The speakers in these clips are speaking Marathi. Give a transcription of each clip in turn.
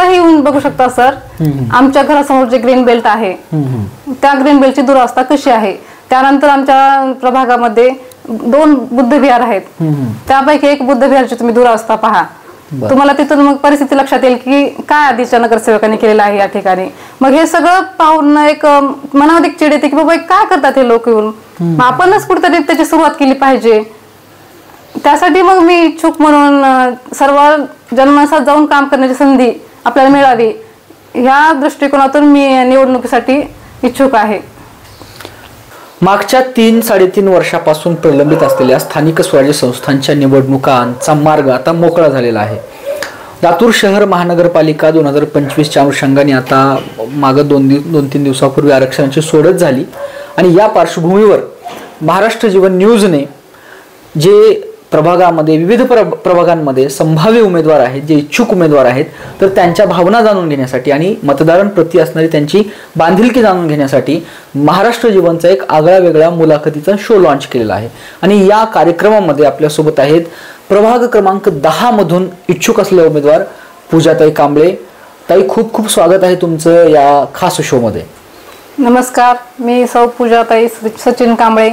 आताही येऊन बघू शकता सर, आमच्या घरासमोर जे ग्रीन बेल्ट आहे त्या ग्रीन बेल्टची दुरावस्था कशी आहे. त्यानंतर आमच्या प्रभागामध्ये 2 बुद्ध विहार आहेत, त्यापैकी एक बुद्ध विहारची तुम्ही दुरावस्था पहा. तुम्हाला तिथून मग परिस्थिती लक्षात येईल की काय आधीच्या नगरसेवकांनी केलेलं आहे या ठिकाणी. मग हे सगळं पाहून एक मनामध्ये चिड येते की बाबा काय करतात हे लोक येऊन, आपणच कुठेतरी त्याची सुरुवात केली पाहिजे. त्यासाठी मग मी इच्छुक म्हणून सर्व जनमानसात जाऊन काम करण्याची संधी आपल्याला मिळावी ह्या दृष्टिकोनातून मी निवडणुकीसाठी इच्छुक आहे. मागच्या 3-3.5 वर्षापासून प्रलंबित असलेल्या स्थानिक स्वराज्य संस्थांच्या निवडणुकांचा मार्ग आता मोकळा झालेला आहे. लातूर शहर महानगरपालिका 2025च्या अनुषंगाने आता मागं 2-3 दिवसापूर्वी आरक्षणाची सोडत झाली आणि या पार्श्वभूमीवर महाराष्ट्र जीवन न्यूजने जे प्रभागामध्ये विविध प्रभागांमध्ये संभाव्य उमेदवार आहेत, जे इच्छुक उमेदवार आहेत, तर त्यांच्या भावना जाणून घेण्यासाठी आणि मतदारांप्रती असणारी त्यांची बांधिलकी जाणून घेण्यासाठी महाराष्ट्र जीवनचा एक आगळा वेगळा मुलाखतीचा शो लॉन्च केलेला आहे. आणि या कार्यक्रमामध्ये आपल्यासोबत आहेत प्रभाग क्रमांक 10 मधून इच्छुक असलेले उमेदवार पूजाताई कांबळे. ताई, खूप खूप स्वागत आहे तुमचं या खास शो मध्ये. नमस्कार, मी सौ पूजाताई सचिन कांबळे.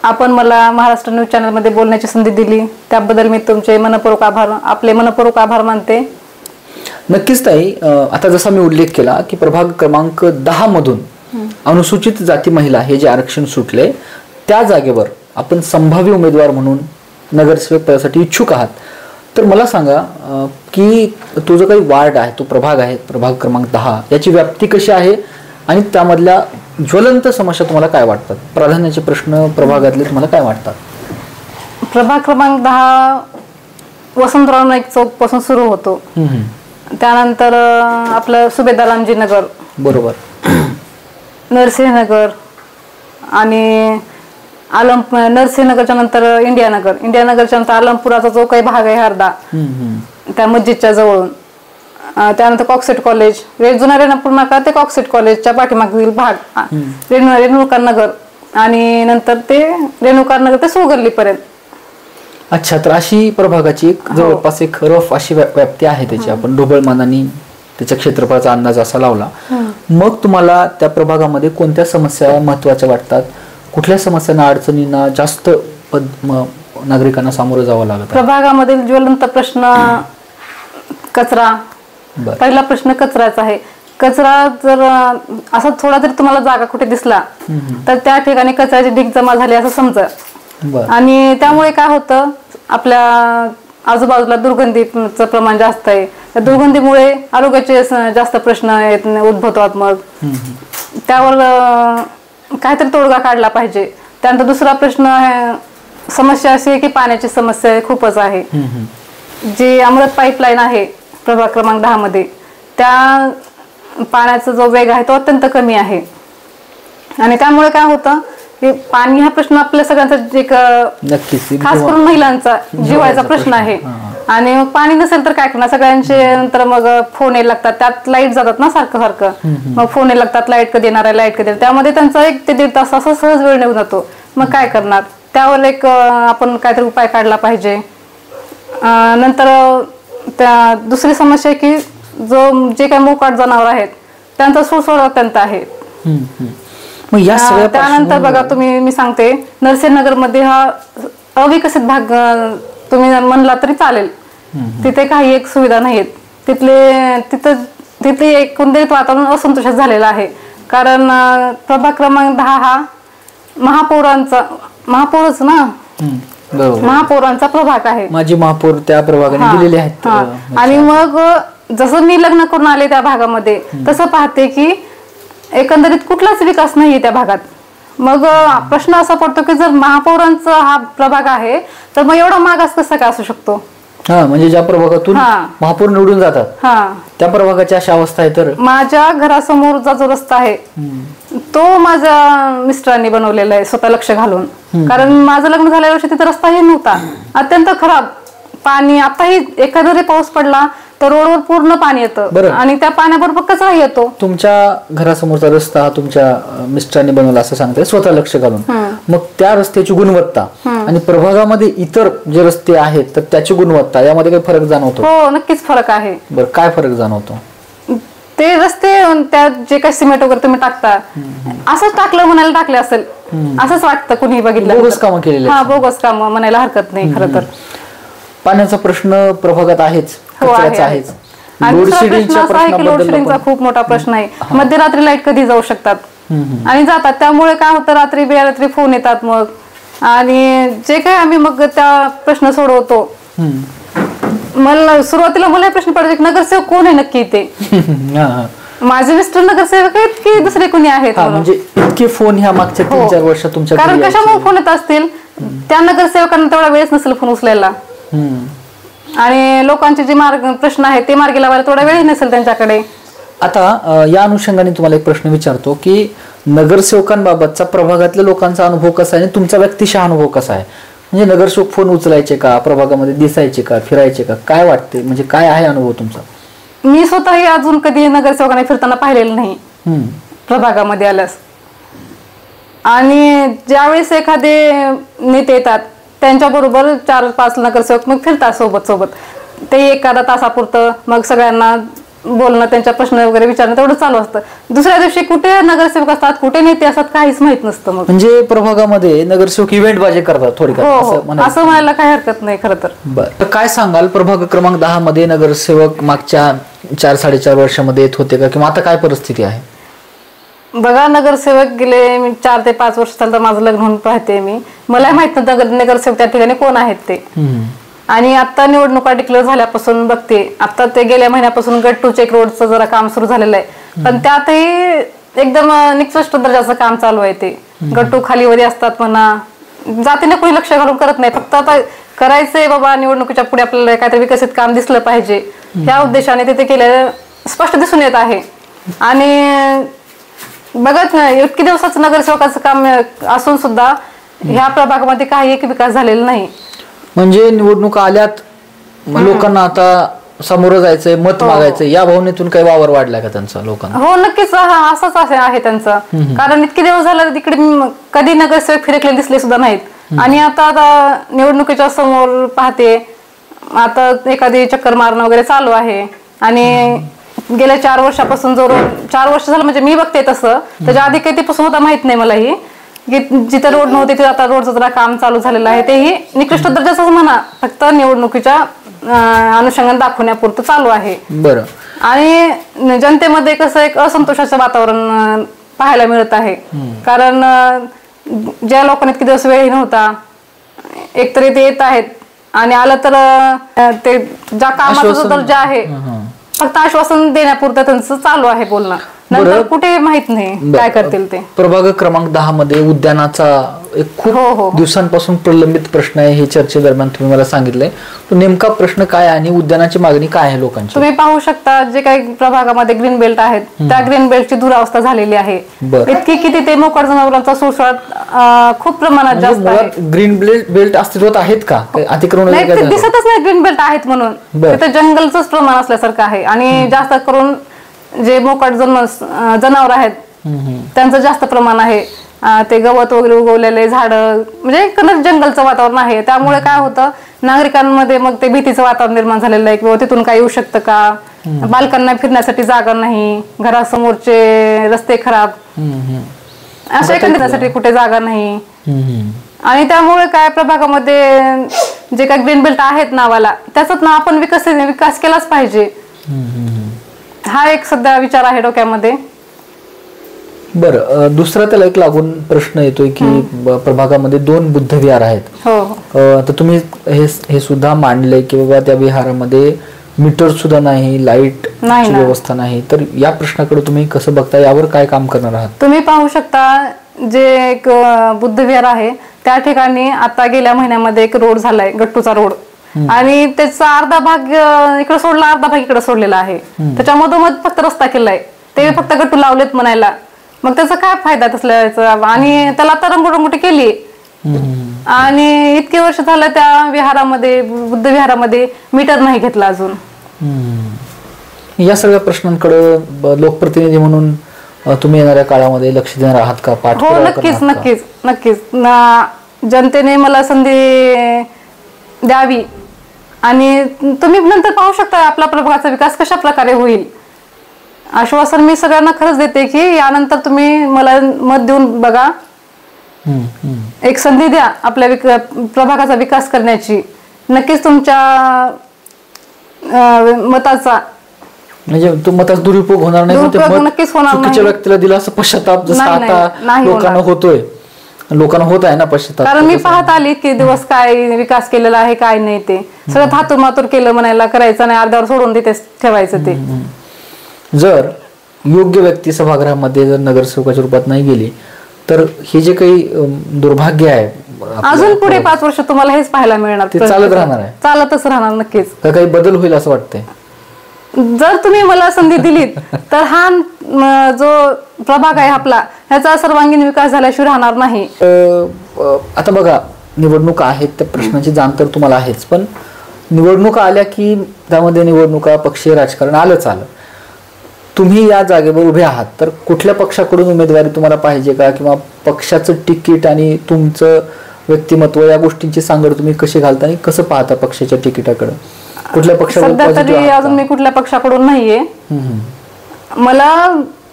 आपण मला महाराष्ट्र न्यूज चॅनल मध्ये बोलण्याची संधी दिली त्याबद्दल मी तुमचे आपले मनपूर्वक आभार मानते. नक्कीच ताई, आता जसा मी उल्लेख केला की प्रभाग क्रमांक 10 मधून अनुसूचित जाती महिला हे जे आरक्षण सुटले त्या जागेवर आपण संभाव्य उमेदवार म्हणून नगरसेवक पदासाठी इच्छुक आहात. तर मला सांगा की तो जो काही वार्ड आहे, तो प्रभाग आहे, प्रभाग क्रमांक 10, याची व्याप्ती कशी आहे आणि त्यामधल्या ज्वलंत समस्या तुम्हाला काय वाटतात, प्राधान्याचे प्रश्न प्रभागातले तुम्हाला काय वाटतात? प्रभाग क्रमांक 10 वसंतराव नाईक चौक पासून सुरू होतो, त्यानंतर आपलं सुभेदार रामजी नगर, बरोबर, नरसिंहनगर आणि नरसिंहनगरच्या नंतर इंडियानगरच्या नंतर आलमपुराचा जो काही भाग आहे अर्धा त्या मस्जिदच्या जवळून, त्यानंतर कॉक्सेट कॉलेज, जुना रेणापूर नाका ते कॉक्सेट कॉलेजच्या पाठीमागील भाग रेणुका नगर आणि नंतर ते रेणुका नगर ते सुगल्ली पर्यंत. अच्छा, तर अशी प्रभागाची जवळपास एक रफ अशी व्याप्ती आहे त्याची. आपण ढोबळमानाने त्याच्या क्षेत्रफळाचा अंदाज असा लावला. मग तुम्हाला त्या प्रभागामध्ये कोणत्या समस्या महत्वाच्या वाटतात, कुठल्या समस्यांना अडचणींना जास्त नागरिकांना सामोरं जावं लागतं? प्रभागामधील ज्वलंत प्रश्न कचरा. पहिला प्रश्न कचराचा आहे. कचरा जर असा थोडा जरी तुम्हाला जागा कुठे दिसला तर त्या ठिकाणी कचऱ्याची ढीग जमा झाली असं समजा, आणि त्यामुळे काय होतं, आपल्या आजूबाजूला दुर्गंधीचं प्रमाण जास्त आहे. त्या दुर्गंधीमुळे आरोग्याचे जास्त प्रश्न उद्भवतात. मग त्यावर काहीतरी तोडगा काढला पाहिजे. त्यानंतर दुसरा प्रश्न समस्या अशी आहे की पाण्याची समस्या खूपच आहे. जी अमृत पाईपलाईन आहे प्रभाग क्रमांक 10 मध्ये, त्या पाण्याचा जो वेग आहे तो अत्यंत कमी आहे आणि त्यामुळे काय होतं की पाणी हा प्रश्न आपल्या सगळ्यांचा एक खास करून महिलांचा जिव्हाळ्याचा प्रश्न आहे. आणि मग पाणी नसेल तर काय करणार, सगळ्यांचे नंतर मग फोन यायला लागतात, त्यात लाईट जातात ना सारखं, मग फोन यायला लागतात, लाईट कधी येणार आहे, लाईट कधी येणार, त्यामध्ये त्यांचा 1 ते 1.5 तास असा सहज वेळ निघून जातो. मग काय करणार, त्यावर एक आपण काहीतरी उपाय काढला पाहिजे. नंतर त्या दुसरी समस्या आहे की जे काही मोकाट जनावर आहेत त्यांचा सुळसुळाट अत्यंत आहे. त्यानंतर बघा मी सांगते, नरसिंहनगर मध्ये हा अविकसित भाग तुम्ही म्हणला तरी चालेल. तिथे काही एक सुविधा नाहीत. तिथे एकंदरीत वातावरण असंतोषात झालेलं आहे. कारण प्रभाग क्रमांक 10 हा महापौरच ना, महापौरांचा प्रभाग आहे. माझी महापौर त्या प्रभागाने दिलेले आहेत. आणि मग जसं मी लग्न करून आले त्या भागामध्ये तसं पाहते की एकंदरीत कुठलाच विकास नाहीये त्या भागात. मग प्रश्न असा पडतो की जर महापौरांचा हा प्रभाग आहे तर मग एवढा मागास कसा काय असू शकतो? म्हणजे ज्या प्रभागातून महापौर निवडून जातात त्या प्रभागाची अशी अवस्था आहे. तर माझ्या घरासमोरचा जो रस्ता आहे तो माझ्या मिस्टरांनी बनवलेला आहे स्वतः लक्ष घालून. कारण माझं लग्न झाल्या वर्षी तिथे रस्ताही नव्हता, अत्यंत खराब. पाणी आताही एखादा जरी पाऊस पडला तर रोडवर पूर्ण पाणी येतं आणि त्या पाण्याबरोबर कचरा येतो. तुमच्या घरासमोरचा रस्ता तुमच्या मिस्टरांनी बनवला असं सांगताय, स्वतः लक्ष घालून. मग त्या रस्त्याची गुणवत्ता आणि प्रभागामध्ये इतर जे रस्ते आहेत तर त्याची गुणवत्ता यामध्ये काही फरक जाणवतो? हो, नक्कीच फरक आहे. बरं, काय फरक जाणवतो? ते रस्ते त्यात जे काही सिमेंट वगैरे तुम्ही टाकता, असंच टाकलं म्हणायला टाकले असेल असंच वाटतं कुणी बघितलं. बोगस कामं केलेली. हा, बोगस काम म्हणायला हरकत नाही खरं तर. पाण्याचा प्रश्न प्रभागात आहेच, कचऱ्याचा आहेच. आणि दुसरा प्रश्न असा आहे की लोड शेडिंगचा खूप मोठा प्रश्न आहे. मध्यरात्री लाईट कधी जाऊ शकतात आणि जातात, त्यामुळे काय होतं रात्री बेरात्री फोन येतात मग, आणि जे काय आम्ही मग त्या प्रश्न सोडवतो. मला सुरुवातीला मला प्रश्न पडतो की नगरसेवक कोण आहे नक्की ते. माझे मिस्टर नगरसेवक आहेत की दुसरे कोणी आहेत? म्हणजे इतके फोन ह्या मागच्या 3-4 वर्षात तुमच्या, कारण कशामुळे फोन येत असतील, त्या नगरसेवकांना तेवढा वेळच नसेल फोन उचलायला, आणि लोकांचे जे प्रश्न आहेत ते मार्गी लावायला थोडा वेळ नसेल त्यांच्याकडे. आता या अनुषंगाने तुम्हाला एक प्रश्न विचारतो की नगरसेवकांबाबतचा प्रभागातल्या लोकांचा अनुभव कसा आहे आणि तुमचा व्यक्तिशः अनुभव कसा आहे? म्हणजे नगरसेवक फोन उचलायचे का, प्रभागामध्ये दिसायचे का, फिरायचे का, काय वाटते, म्हणजे काय आहे अनुभव तुमचा? मी स्वतःही अजून कधी नगरसेवकांना फिरताना पाहिलेलं नाही प्रभागामध्ये आल्यास. आणि ज्यावेळेस एखादे नेते येतात त्यांच्याबरोबर 4-5 नगरसेवक मग फिरतात सोबत सोबत. ते एखादा तासापुरतं मग सगळ्यांना बोलणं, त्यांच्या प्रश्न वगैरे विचारणं तेवढं चालू असतं. दुसऱ्या दिवशी कुठे नगरसेवक असतात, कुठे नेते असतात काहीच माहित नसतं. मग म्हणजे प्रभागामध्ये नगरसेवक इव्हेंट बाजी करतात थोडक्यात, असं म्हणायला काही हरकत नाही खरं तर. बरं, तर काय सांगाल, प्रभाग क्रमांक 10 मध्ये नगरसेवक मागच्या 4-4.5 वर्षामध्ये येत होते का, किंवा आता काय परिस्थिती आहे? बघा, नगरसेवक गेले 4 ते 5 वर्ष झालं माझं लग्न होऊन पाहते मी. मला माहित नव्हतं नगरसेवक त्या ठिकाणी कोण आहेत ते. आणि आता निवडणुका डिक्लेअर झाल्यापासून बघते, आता ते गेल्या महिन्यापासून गट टू चेक रोडचं जरा काम सुरू झालेलं आहे, पण त्यातही एकदम निकृष्ट दर्जाचं काम चालू आहे. ते गट टू खालीवरी असतात म्हणा, जातीने कोणी लक्ष घालून करत नाही. फक्त आता करायचंय बाबा, निवडणुकीच्या पुढे आपल्याला काहीतरी विकसित काम दिसलं पाहिजे या उद्देशाने ते केलेलं स्पष्ट दिसून येत आहे. आणि बघत नाही, इतके दिवसाचं नगरसेवकाचं काम असून सुद्धा ह्या प्रभागामध्ये काही एक विकास झालेला नाही. म्हणजे निवडणुका आल्यात, लोकांना आता समोर जायचंय, मत मागायचंय, या भावनेतून काही वावर वाढलाय का त्यांचा लोकांना? हो, नक्कीच असंच आहे त्यांचं. कारण इतके दिवस झाले तिकडे कधी नगरसेवक फिरकले दिसले सुद्धा नाहीत. आणि आता निवडणुकीच्या समोर पाहते, आता एखादी चक्कर मारणं वगैरे चालू आहे. आणि गेल्या 4 वर्षापासून 4 वर्ष झालं म्हणजे मी बघते तसं, त्याच्या आधी काही पासून होता माहित नाही मलाही, की जिथे रोड नव्हते तिथे आता रोडचं जरा काम चालू झालेलं आहे. तेही निकृष्ट दर्जाचंच म्हणा, फक्त निवडणुकीच्या अनुषंगाने दाखवण्यापुरतं चालू आहे. बरं. आणि जनतेमध्ये कसं एक असंतोषाचं वातावरण पाहायला मिळत आहे. कारण ज्या लोकांनी इतके दिवस वेळही नव्हता, एकतरी ते येत आहेत आणि आलं तर ते ज्या कामाचा दर्जा आहे फक्त आश्वासन देण्यापुरतं त्यांचं चालू आहे बोलणं, नंतर कुठे माहित नाही काय करतील ते. प्रभाग क्रमांक 10 मध्ये उद्यानाचा एक खूप दिवसांपासून प्रलंबित प्रश्न आहे, हे चर्चेदरम्यान तुम्ही मला सांगितलंय. तो नेमका प्रश्न काय आणि उद्यानाची मागणी काय आहे लोकांची? तुम्ही पाहू शकता, जे काही प्रभागामध्ये ग्रीन बेल्ट आहेत त्या ग्रीन बेल्टची दुरावस्था झालेली आहे. इतकी किती ते मोकाट जनावरांचा सुळसुळाट खूप प्रमाणात जास्त आहे. ग्रीन बेल्ट अस्तित्वात आहेत का? अतिक्रमण दिसतच नाही ग्रीन बेल्ट आहेत म्हणून. तिथे जंगलचंच प्रमाण असल्यासारखं आहे. आणि जास्त करून जे मोकाट जनावर आहेत त्यांचं जास्त प्रमाण आहे. ते गवत वगैरे उगवलेले झाड, म्हणजे एकंदर जंगलचं वातावरण आहे. त्यामुळे काय होतं, नागरिकांमध्ये मग ते भीतीचं वातावरण निर्माण झालेलं आहे की तिथून काय येऊ शकतं का, बालकांना फिरण्यासाठी जागा नाही, घरासमोरचे रस्ते खराब, अशा एकंदरीसाठी कुठे जागा नाही. आणि त्यामुळे काय प्रभागामध्ये जे काही ग्रीन बेल्ट आहेत नावाला, त्याचाच ना आपण विकास केलाच पाहिजे, हा एक सध्या विचार आहे डोक्यामध्ये. बरं, दुसरा त्याला एक लागून प्रश्न येतोय की प्रभागामध्ये 2 बुद्ध विहार आहेत. तर तुम्ही हे सुद्धा मांडले की बाबा त्या विहारामध्ये मीटर सुद्धा नाही, लाईट ची व्यवस्था नाही. तर या प्रश्नाकडे तुम्ही कसं बघता, यावर काय काम करणार आहात? तुम्ही पाहू शकता, जे एक बुद्ध विहार आहे त्या ठिकाणी आता गेल्या महिन्यामध्ये एक रोड झालाय, गट्टूचा रोड, आणि त्याचा अर्धा भाग इकडे सोडला, अर्धा भाग इकडे सोडलेला आहे. त्याच्या मधोमध फक्त रस्ता केलाय, ते फक्त गट्टू लावलेत म्हणायला. मग त्याचा काय फायदा तसल्याचा? आणि त्याला आता रंगोरंगोटी केली, आणि इतके वर्ष झालं त्या विहारामध्ये, बुद्ध विहारामध्ये मीटर नाही घेतला अजून. या सगळ्या प्रश्नांकडे लोकप्रतिनिधी म्हणून तुम्ही येणाऱ्या काळामध्ये लक्ष देणार आहात का? हो, पाठपुरावा नक्कीच करणार आहात का? नक्कीच नक्कीच. जनतेने मला संधी द्यावी आणि तुम्ही नंतर पाहू शकता आपल्या प्रभागाचा विकास कशा प्रकारे होईल. आश्वासन मी सगळ्यांना खरंच देते की यानंतर तुम्ही मला मत देऊन बघा, एक संधी द्या आपल्या प्रभागाचा विकास करण्याची. नक्कीच तुमच्या मताचा म्हणजे तो मताचा दुरुपयोग होणार नाही. नक्कीच होणार नाही. चुकीच्या व्यक्तीला दिला असं पश्चाताप जसं आता लोकांना होतोय, लोकांना होत आहे ना पश्चाताप. कारण मी पाहत आली की दिवस काय विकास केलेला आहे काय नाही ते सगळं थातूर मातूर केलं म्हणायला, करायचं नाही, अर्ध्यावर सोडून तिथे ठेवायचं. ते जर योग्य व्यक्ती सभागृहामध्ये जर नगरसेवकाच्या रूपात नाही गेली तर हे जे काही दुर्भाग्य आहे अजून पुढे 5 वर्ष तुम्हाला हेच पाहायला मिळणार. ते चालत राहणार आहे, चालतच राहणार. नक्कीच काही बदल होईल असं वाटतंय. जर तुम्ही मला संधी दिलीत तर हा जो प्रभाग आहे आपला ह्याचा सर्वांगीण विकास झाल्याशिवाय राहणार नाही. आता बघा, निवडणुका आहेत, त्या प्रश्नाची जाण तर तुम्हाला आहेच, पण निवडणुका आल्या की त्यामध्ये निवडणुका, पक्षीय राजकारण आलंच आलं. तुम्ही या जागेवर उभे आहात तर कुठल्या पक्षाकडून उमेदवारी तुम्हाला पाहिजे का, किंवा पक्षाचं तिकीट आणि तुमचं व्यक्तिमत्व या गोष्टींची सांगड तुम्ही कशी घालता आणि कसं पाहता पक्षाच्या तिकिटाकडे? कुठल्या पक्षाकडून? सध्या तरी अजून मी कुठल्या पक्षाकडून नाहीये. मला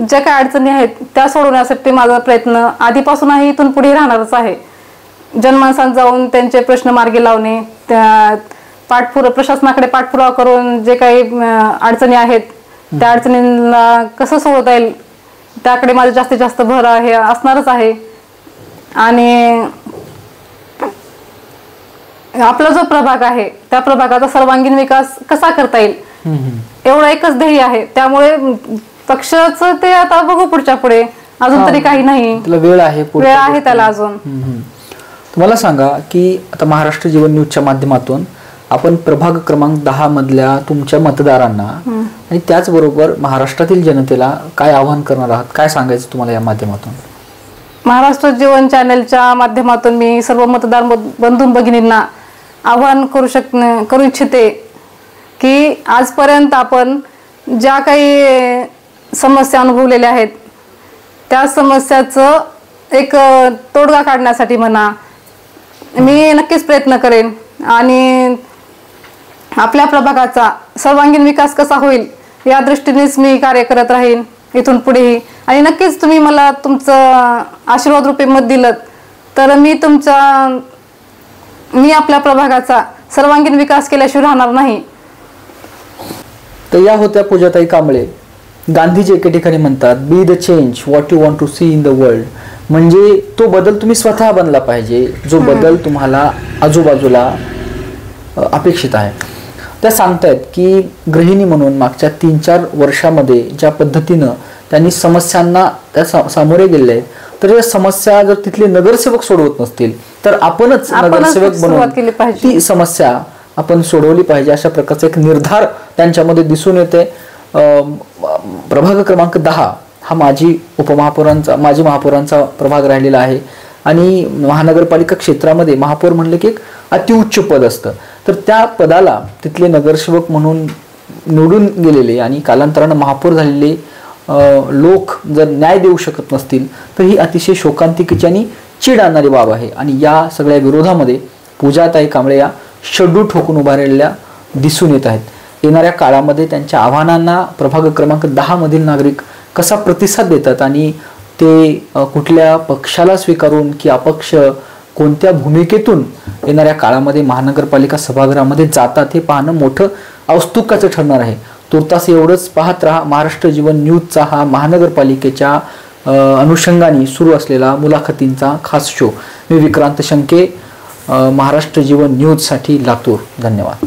ज्या काही अडचणी आहेत त्या सोडवण्यासाठी माझा प्रयत्न आधीपासूनही इथून पुढे राहणारच आहे. जनमानसांत जाऊन त्यांचे प्रश्न मार्गी लावणे, प्रशासनाकडे पाठपुरावा करून जे काही अडचणी आहेत त्या अडचणींना कसं सोडवता येईल त्याकडे माझं जास्तीत जास्त भर आहे, असणारच आहे. आणि आपला जो प्रभाग आहे त्या प्रभागाचा सर्वांगीण विकास कसा करता येईल एवढं एकच ध्येय आहे. त्यामुळे पक्षाचं ते आता बघू पुढच्या पुढे, अजून तरी काही नाही, वेळ आहे त्याला अजून. तुम्हाला सांगा की आता महाराष्ट्र जीवन न्यूजच्या माध्यमातून आपण प्रभाग क्रमांक 10 मधल्या तुमच्या मतदारांना आणि त्याचबरोबर महाराष्ट्रातील जनतेला काय आवाहन करणार आहात, काय सांगायचं तुम्हाला या माध्यमातून? महाराष्ट्र जीवन चॅनलच्या माध्यमातून मी सर्व मतदार बंधू भगिनींना आवाहन करू इच्छिते की आजपर्यंत आपण ज्या काही समस्या अनुभवलेल्या आहेत त्या समस्याचं एक तोडगा काढण्यासाठी म्हणा मी नक्कीच प्रयत्न करेन. आणि आपल्या प्रभागाचा सर्वांगीण विकास कसा होईल या दृष्टीनेच मी कार्य करत राहीन इथून पुढेही. आणि नक्कीच तुम्ही मला तुमचं आशीर्वाद रूपी मत दिलं तर मी आपल्या प्रभागाचा सर्वांगीण विकास केल्याशिवाय राहणार नाही. तर या होत्या पूजाताई कांबळे. गांधीजी एके ठिकाणी म्हणतात, be the change what you want to see in the world. म्हणजे तो बदल तुम्ही स्वतः बनला पाहिजे जो बदल तुम्हाला आजूबाजूला अपेक्षित आहे. त्या सांगतायत की गृहिणी म्हणून मागच्या 3-4 वर्षामध्ये ज्या पद्धतीनं त्यांनी समस्यांना त्या सामोरे गेले आहेत, तर या समस्या जर तिथले नगरसेवक सोडवत नसतील तर आपणच नगरसेवक बनवून ती समस्या आपण सोडवली पाहिजे, अशा प्रकारचा एक निर्धार त्यांच्यामध्ये दिसून येते. प्रभाग क्रमांक 10 हा माजी महापौरांचा प्रभाग राहिलेला आहे आणि महानगरपालिका क्षेत्रामध्ये महापौर म्हणलं की एक अतिउच्च पद असतं. तर त्या पदाला तिथले नगरसेवक म्हणून निवडून गेलेले आणि कालांतरानं महापौर झालेले लोक जर न्याय देऊ शकत नसतील तर ही अतिशय शोकांतिकेची आणि चीड आणणारी बाब आहे. आणि या सगळ्या विरोधामध्ये पूजाताई कांबळे या शड्डू ठोकून उभारलेल्या दिसून येत आहेत. येणाऱ्या काळामध्ये त्यांच्या आव्हानांना प्रभाग क्रमांक 10 मधील नागरिक कसा प्रतिसाद देतात आणि ते कुठल्या पक्षाला स्वीकारून की अपक्ष कोणत्या भूमिकेतून येणाऱ्या काळामध्ये महानगरपालिका सभागृहामध्ये जातात हे पाहणं मोठं औत्सुक्याचं ठरणार आहे. तुर्तास एवढंच पाहत राहा महाराष्ट्र जीवन न्यूजचा हा महानगरपालिकेच्या अनुषंगाने सुरू असलेला मुलाखतींचा खास शो. मी विक्रांत शंके, महाराष्ट्र जीवन न्यूजसाठी लातूर. धन्यवाद.